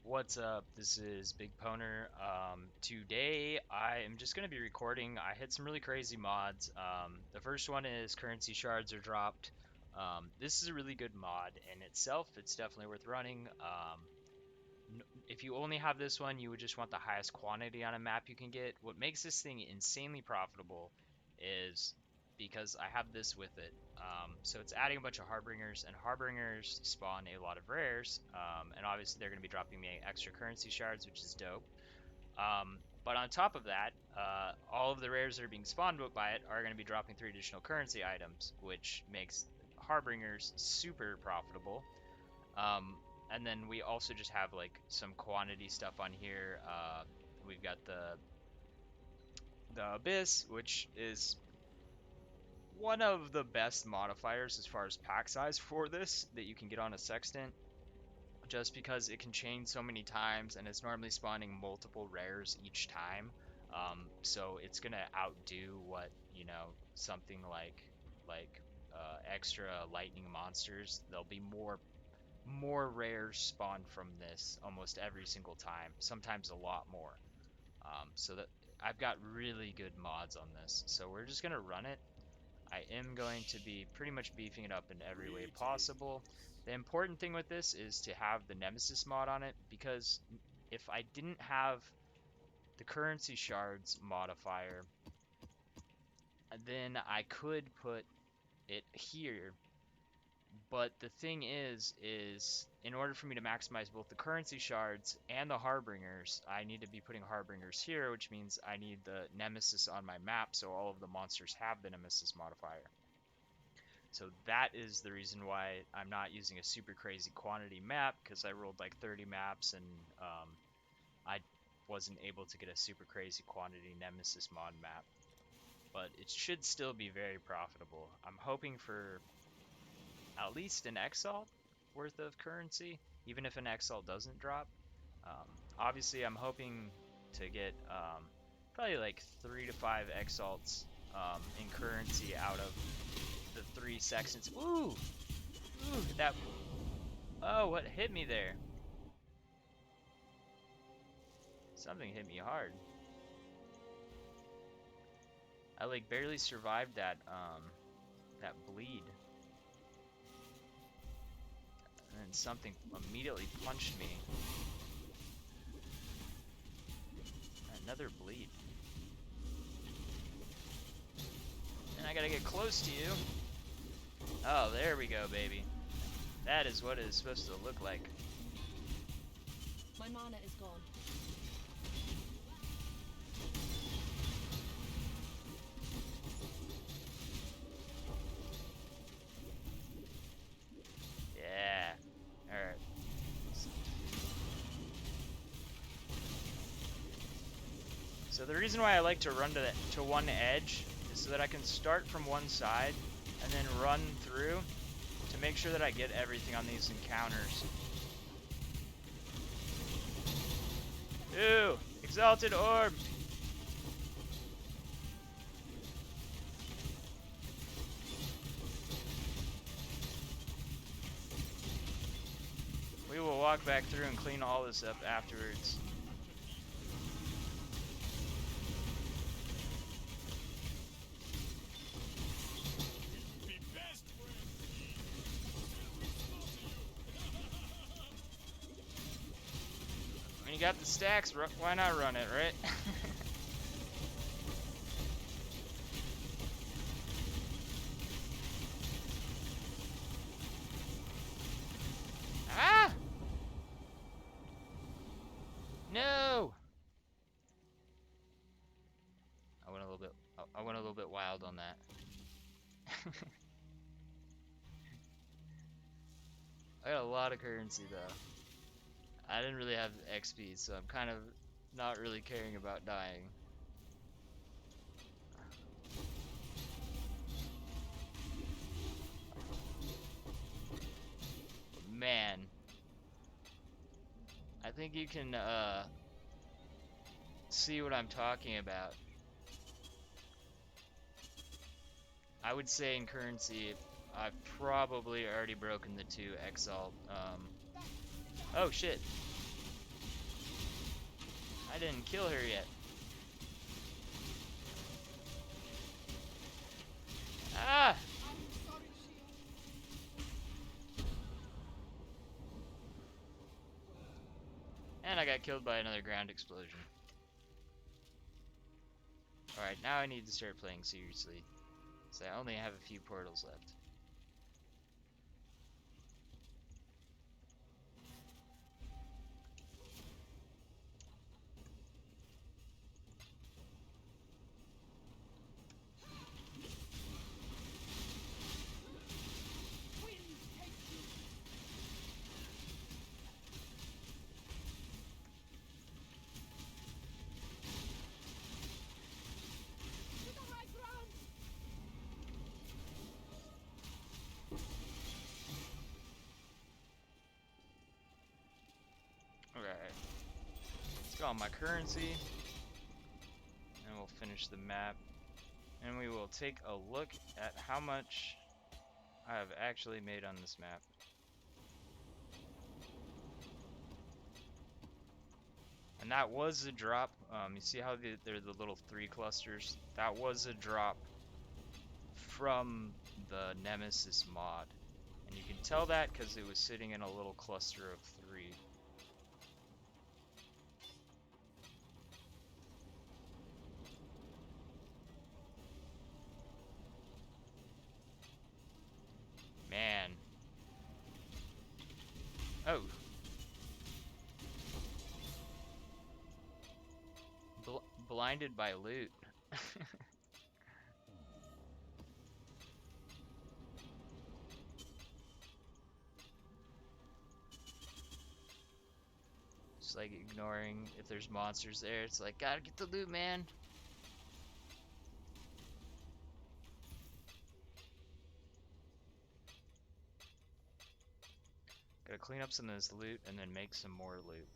What's up? This is Big Poner. Today I am just going to be recording. I hit some really crazy mods. The first one is currency shards are dropped. This is a really good mod in itself. It's definitely worth running. If you only have this one, you would just want the highest quantity on a map you can get. What makes this thing insanely profitable is because I have this with it. So it's adding a bunch of Harbingers, and Harbingers spawn a lot of rares, and obviously they're going to be dropping me extra currency shards, which is dope. But on top of that, all of the rares that are being spawned by it are going to be dropping 3 additional currency items, which makes Harbingers super profitable. Um, and then we also just have like some quantity stuff on here. We've got the Abyss, which is one of the best modifiers as far as pack size for this that you can get on a Sextant, just because it can chain so many times and it's normally spawning multiple rares each time. So it's gonna outdo what something like extra lightning monsters. There'll be more rares spawn from this almost every single time, sometimes a lot more. So that I've got really good mods on this, so we're just gonna run it. I am going to be pretty much beefing it up in every way possible. The important thing with this is to have the Nemesis mod on it, because if I didn't have the currency shards modifier, then I could put it here. But the thing is in order for me to maximize both the currency shards and the Harbingers, I need to be putting Harbingers here, which means I need the Nemesis on my map so all of the monsters have the Nemesis modifier. So that is the reason why I'm not using a super crazy quantity map, because I rolled like 30 maps and I wasn't able to get a super crazy quantity Nemesis mod map. But it should still be very profitable. I'm hoping for at least an Exalt worth of currency, even if an Exalt doesn't drop. Obviously, I'm hoping to get probably like 3 to 5 Exalts in currency out of the 3 Sextants. Ooh! Ooh, that. Oh, what hit me there? Something hit me hard. I like barely survived that bleed. And then something immediately punched me. Another bleed. And I gotta get close to you. Oh, there we go, baby. That is what it is supposed to look like. My mana is gone. Yeah. Alright. So the reason why I like to run to one edge is so that I can start from one side and then run through to make sure that I get everything on these encounters. Ooh! Exalted Orb! We will walk back through and clean all this up afterwards. When you got the stacks, why not run it, right? Ah! No! I went a little bit wild on that. I got a lot of currency though. I didn't really have XP, so I'm kind of not really caring about dying. Man, I think you can see what I'm talking about. I would say in currency, I've probably already broken the 2 Exalt. Oh shit. I didn't kill her yet. Ah! And I got killed by another ground explosion. Alright, now I need to start playing seriously. So I only have a few portals left. Alright. Let's get all my currency. And we'll finish the map. And we will take a look at how much I have actually made on this map. And that was a drop. You see how they're the little 3 clusters? That was a drop from the Nemesis mod. And you can tell that because it was sitting in a little cluster of 3. Man. Oh. Blinded by loot. Just like ignoring if there's monsters there. It's like, gotta get the loot, man. Gotta clean up some of this loot and then make some more loot.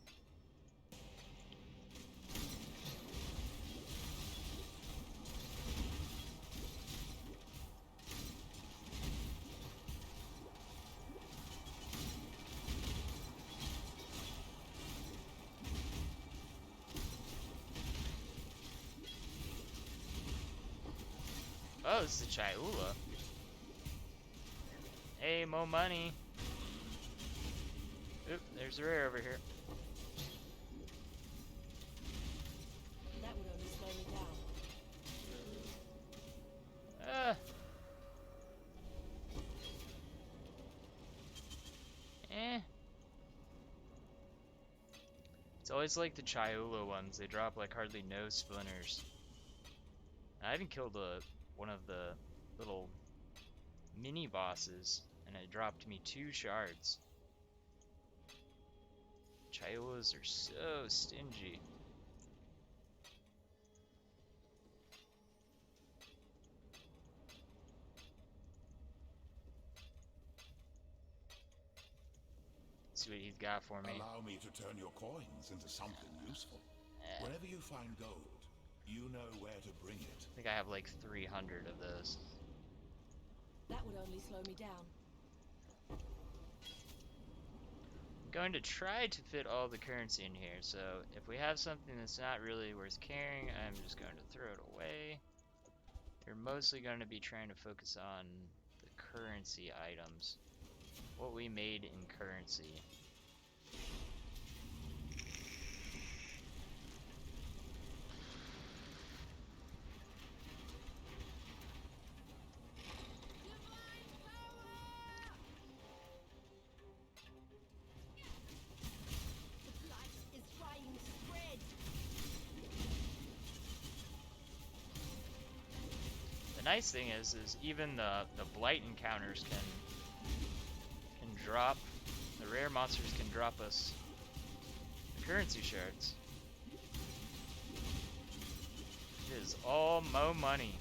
Oh, it's the Chaiula. Hey, more money. Oop, there's a rare over here. That would only slow me down. Eh. It's always like the Chaiula ones. They drop like hardly no splinters. I even killed one of the little mini bosses, and it dropped me 2 shards. Chaiulas are so stingy. Let's see what he's got for me. Allow me to turn your coins into something useful. Wherever you find gold, you know where to bring it. I think I have like 300 of those. That would only slow me down. I'm going to try to fit all the currency in here, so if we have something that's not really worth carrying, I'm just going to throw it away. We're mostly going to be trying to focus on the currency items. What we made in currency. The nice thing is even the blight encounters can drop, the rare monsters can drop us the currency shards. It is all mo money.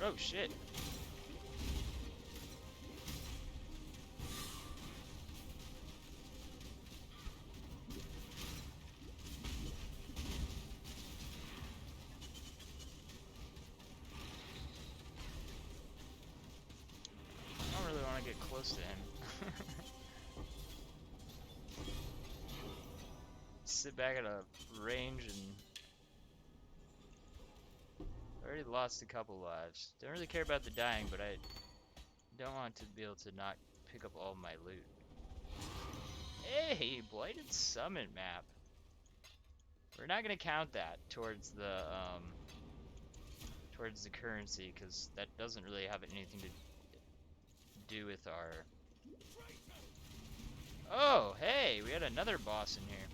Oh shit. I don't really want to get close to him. Sit back at a range and already lost a couple lives. Don't really care about the dying, but I don't want to be able to not pick up all my loot. Hey, Blighted Summit map. We're not gonna count that towards the currency because that doesn't really have anything to do with our. Oh, hey, we had another boss in here.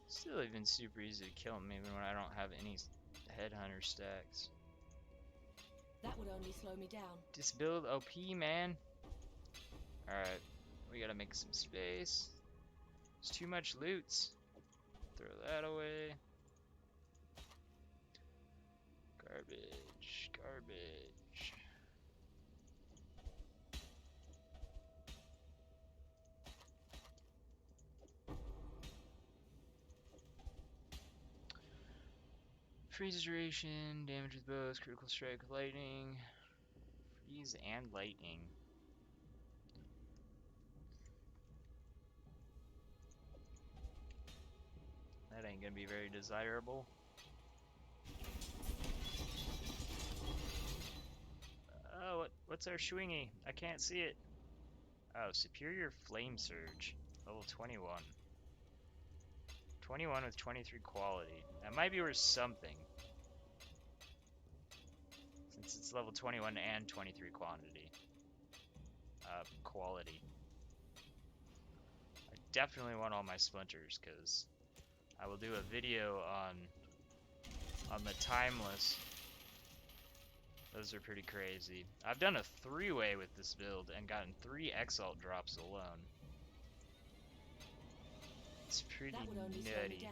Still even super easy to kill him even when I don't have any headhunter stacks. That would only slow me down. This build OP, man. Alright, we gotta make some space. There's too much loot. Throw that away. Garbage, garbage. Freeze duration, damage with bows, critical strike with lightning. Freeze and lightning. That ain't gonna be very desirable. Oh, what's our swingy? I can't see it. Oh, Superior Flame Surge. Level 21. 21 with 23 quality. That might be worth something. Since it's level 21 and 23 quantity. Quality. I definitely want all my splinters, because I will do a video on the Timeless. Those are pretty crazy. I've done a 3-way with this build and gotten 3 Exalt drops alone. It's pretty nutty.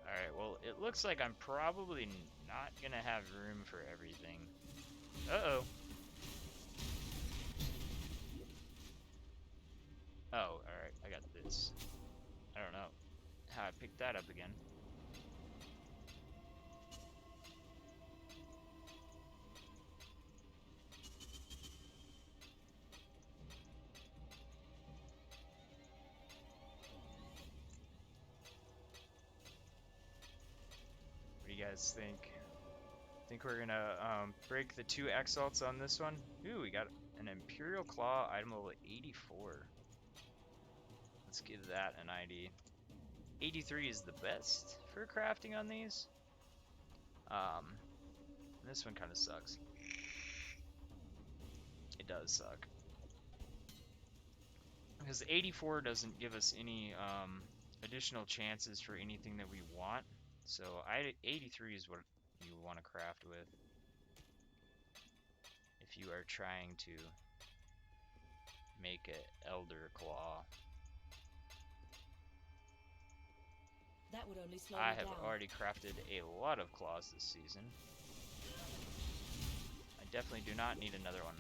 Alright, well, it looks like I'm probably not gonna have room for everything. Uh-oh. Oh, alright, I got this. I don't know how I picked that up again. What do you guys think? Think we're gonna break the 2 Exalts on this one? Ooh, we got an Imperial Claw item level 84. Let's give that an ID. 83 is the best for crafting on these. This one kind of sucks. It does suck. Because 84 doesn't give us any additional chances for anything that we want. So 83 is what you want to craft with if you are trying to make an Elder Claw. That would only slow I me have down. already crafted a lot of claws this season. I definitely do not need another one.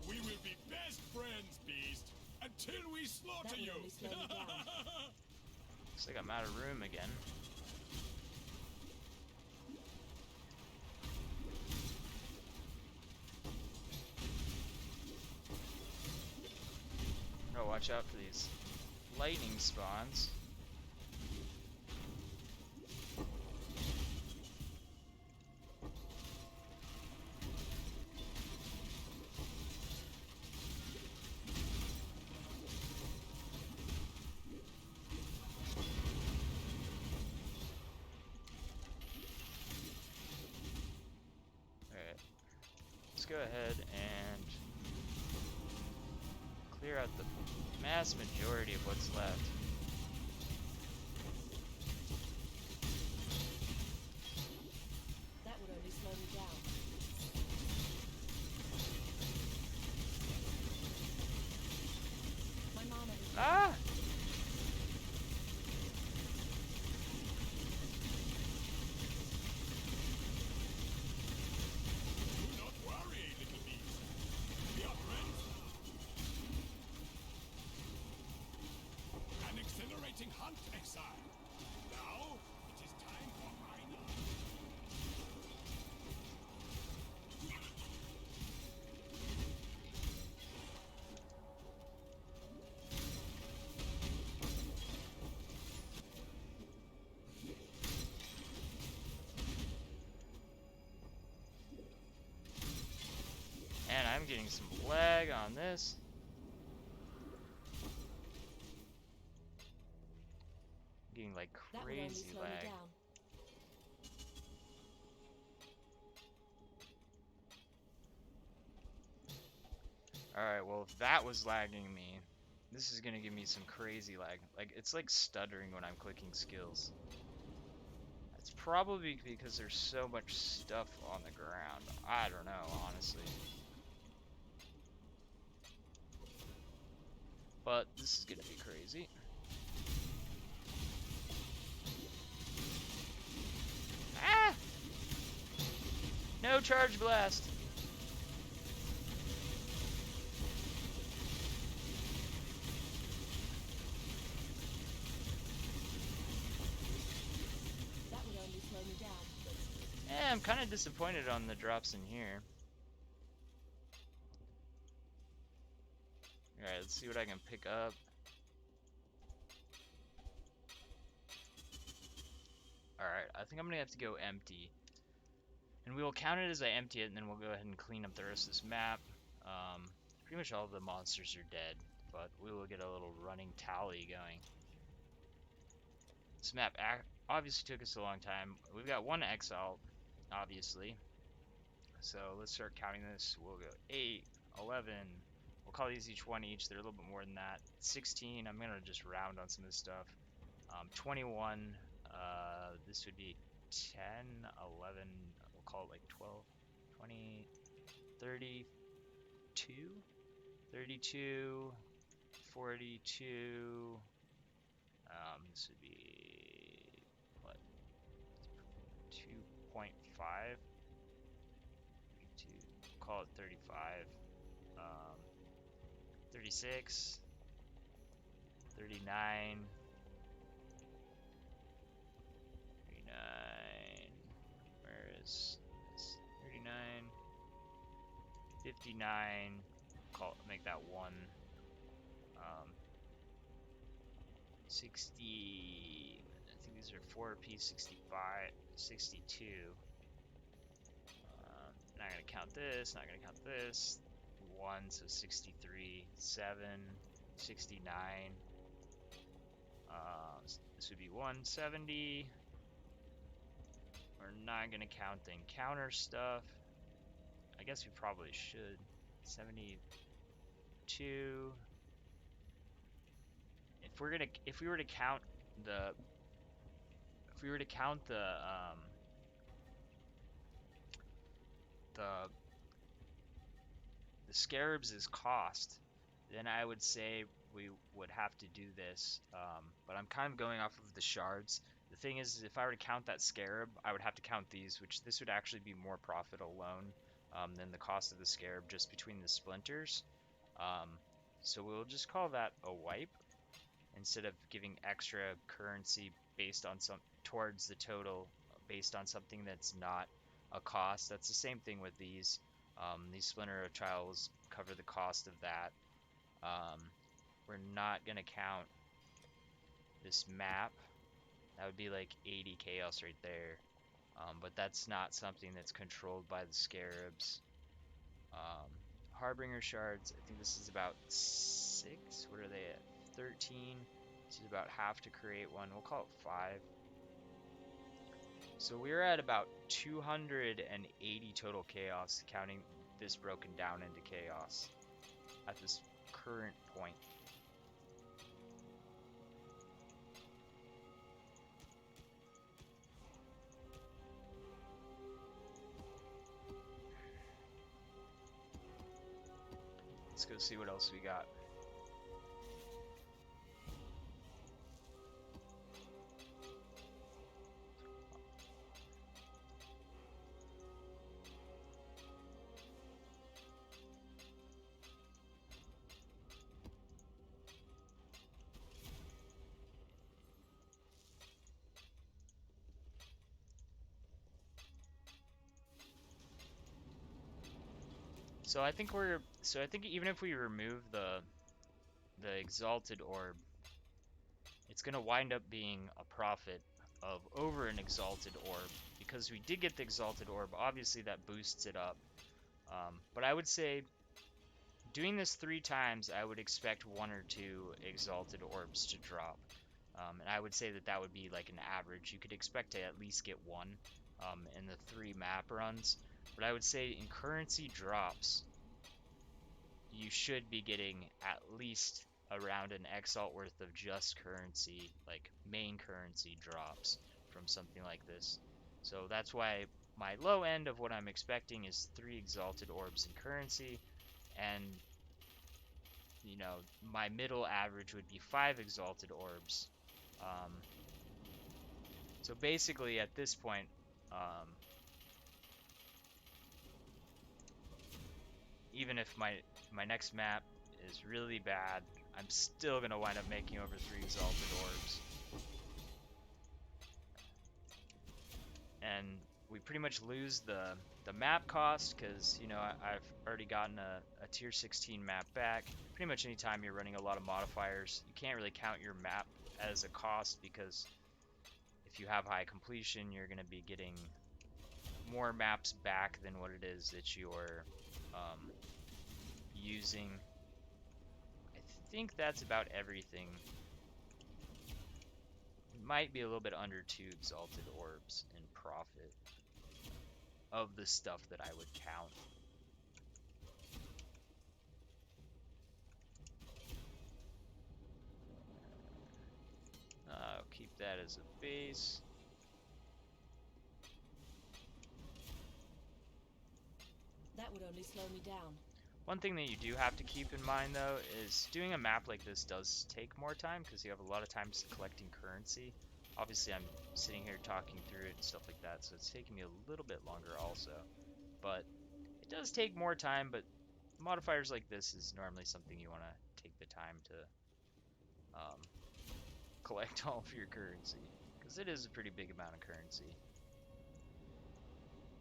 We will be best friends, Beast, until we slaughter That would you. only slow me down. Looks like I'm out of room again. Oh, watch out for these lightning spawns. go ahead and clear out the mass majority of what's left. That would only slow me down. My mama is Ah! Do not worry, little beast. We are friends. An exhilarating hunt, exile. Now it is time for mine. And I'm getting some lag on this. Getting like that would only crazy slow me lag. down. Alright, well, if that was lagging me, this is gonna give me some crazy lag. Like, it's like stuttering when I'm clicking skills. It's probably because there's so much stuff on the ground. I don't know, honestly. But this is gonna be crazy. Ah! No charge blast! That would only slow me down. Yeah, I'm kind of disappointed on the drops in here. Alright, let's see what I can pick up. Alright, I think I'm gonna have to go empty. And we will count it as I empty it, and then we'll go ahead and clean up the rest of this map. Pretty much all of the monsters are dead, but we will get a little running tally going. This map obviously took us a long time. We've got one exile, obviously. So let's start counting this. We'll go 8, 11. We'll call these each one each. They're a little bit more than that. 16. I'm going to just round on some of this stuff. 21. This would be 10, 11. We'll call it like 12, 20, 32, 32, 42. This would be what? 2.5. Call it 35. 36, 39, 39. Where is this? 39, 59. Make that one. 60. I think these are 4 apiece. 65, 62. Not gonna count this. Not gonna count this. 1, so 63, 7, 69. This would be 170. We're not gonna count the encounter stuff. I guess we probably should. 72. If we were to count the the the scarabs as cost, then I would say we would have to do this. But I'm kind of going off of the shards. The thing is, if I were to count that scarab, I would have to count these, which this would actually be more profit alone than the cost of the scarab just between the splinters. Um, so we'll just call that a wipe instead of giving extra currency based on towards the total based on something that's not a cost. That's the same thing with these. These splinter tiles cover the cost of that. Um, we're not gonna count this map. That would be like 80 chaos right there. But that's not something that's controlled by the scarabs. Um, Harbinger shards, I think this is about 6. What are they at? 13. This is about half to create one. We'll call it 5. So we're at about 280 total chaos, counting this broken down into chaos at this current point. Let's go see what else we got. So I think even if we remove the exalted orb, it's gonna wind up being a profit of over an exalted orb because we did get the exalted orb. Obviously, that boosts it up. But I would say doing this 3 times, I would expect 1 or 2 exalted orbs to drop. And I would say that that would be like an average. You could expect to at least get one in the 3 map runs. But I would say in currency drops, you should be getting at least around an exalt worth of just currency, like main currency drops from something like this. So that's why my low end of what I'm expecting is 3 exalted orbs in currency, and my middle average would be 5 exalted orbs. Um, so basically, at this point, um, even if my next map is really bad, I'm still gonna wind up making over 3 exalted orbs, and we pretty much lose the map cost because I've already gotten a tier 16 map back. Pretty much anytime you're running a lot of modifiers, you can't really count your map as a cost because if you have high completion, you're going to be getting more maps back than what it is that you're um, using. I think that's about everything. It might be a little bit under 2 exalted orbs in profit of the stuff that I would count. I'll keep that as a base. That would only slow me down. One thing that you do have to keep in mind though is doing a map like this does take more time because you have a lot of times collecting currency. Obviously I'm sitting here talking through it and stuff like that, so it's taking me a little bit longer also. But it does take more time, but modifiers like this is normally something you want to take the time to um, collect all of your currency because it is a pretty big amount of currency.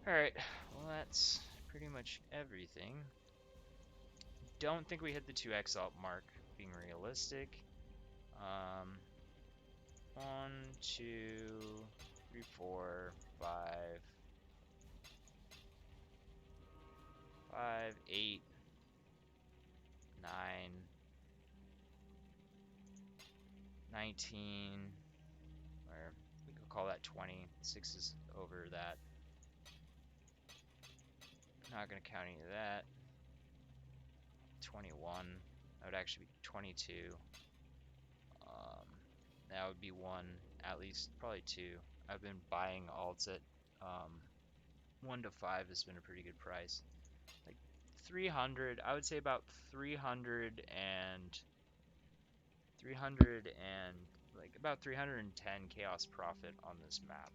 Alright, well that's pretty much everything. Don't think we hit the 2 exalt mark, being realistic. 1, 2, 3, 4, 5, 8, 9, 19, or we could call that 20. 6 is over that. Not gonna count any of that. 21. That would actually be 22. That would be 1, at least, probably 2. I've been buying alts at 1 to 5 has been a pretty good price. Like 300, I would say about 300 and like about 310 chaos profit on this map.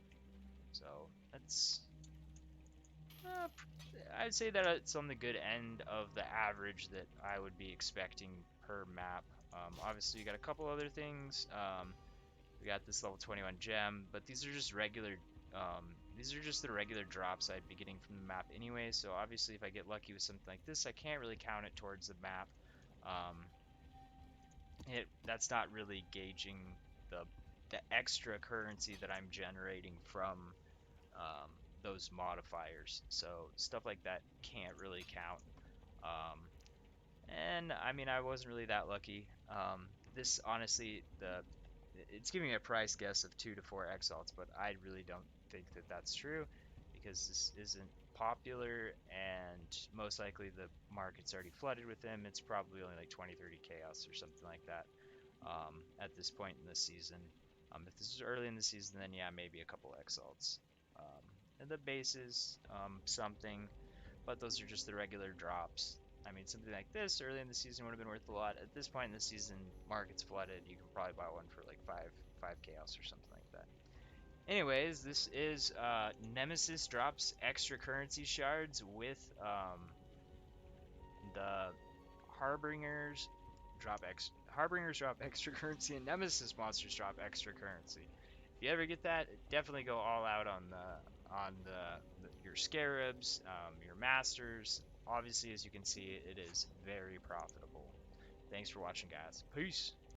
So that's I'd say that it's on the good end of the average that I would be expecting per map. Obviously, you got a couple other things. We got this level 21 gem, but these are just regular. These are just the regular drops I'd be getting from the map anyway. So obviously, if I get lucky with something like this, I can't really count it towards the map. Um, that's not really gauging the the extra currency that I'm generating from um, those modifiers. So stuff like that can't really count. Um, and I mean, I wasn't really that lucky. This honestly, it's giving me a price guess of 2 to 4 exalts, but I really don't think that that's true because this isn't popular, and most likely the market's already flooded with them. It's probably only like 20, 30 chaos or something like that at this point in the season. If this is early in the season, then yeah, maybe a couple exalts. Um, and the bases, something, but those are just the regular drops. I mean, something like this early in the season would have been worth a lot. At this point in the season, market's flooded. You can probably buy one for like five chaos or something like that. Anyways, this is Nemesis drops extra currency shards with the Harbingers Harbingers drop extra currency, and Nemesis monsters drop extra currency. If you ever get that, definitely go all out on your scarabs, your masters. Obviously, as you can see, it is very profitable. Thanks for watching, guys. Peace.